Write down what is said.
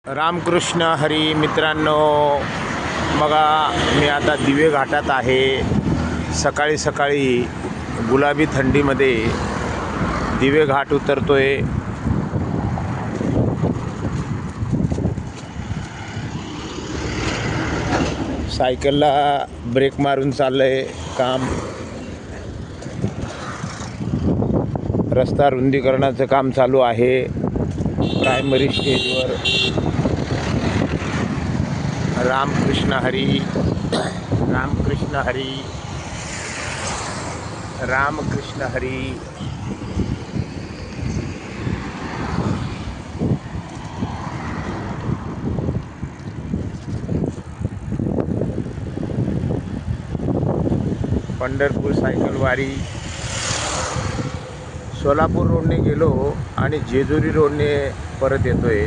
रामकृष्ण हरी मित्रांनो, बघा मी आता दिवे घाटात आहे. सकाळी सकाळी गुलाबी थंडीमध्ये दिवे घाट उतरतोय. सायकलला ब्रेक मारून चाललंय काम. रस्ता रुंदीकरणाचं काम चालू आहे प्रायमरी स्टेजवर. रामकृष्ण हरी, रामकृष्ण हरी, रामकृष्ण हरी. पंढरपूर सायकल वारी. सोलापूर रोडने गेलो आणि जेजुरी रोडने परत येतोय.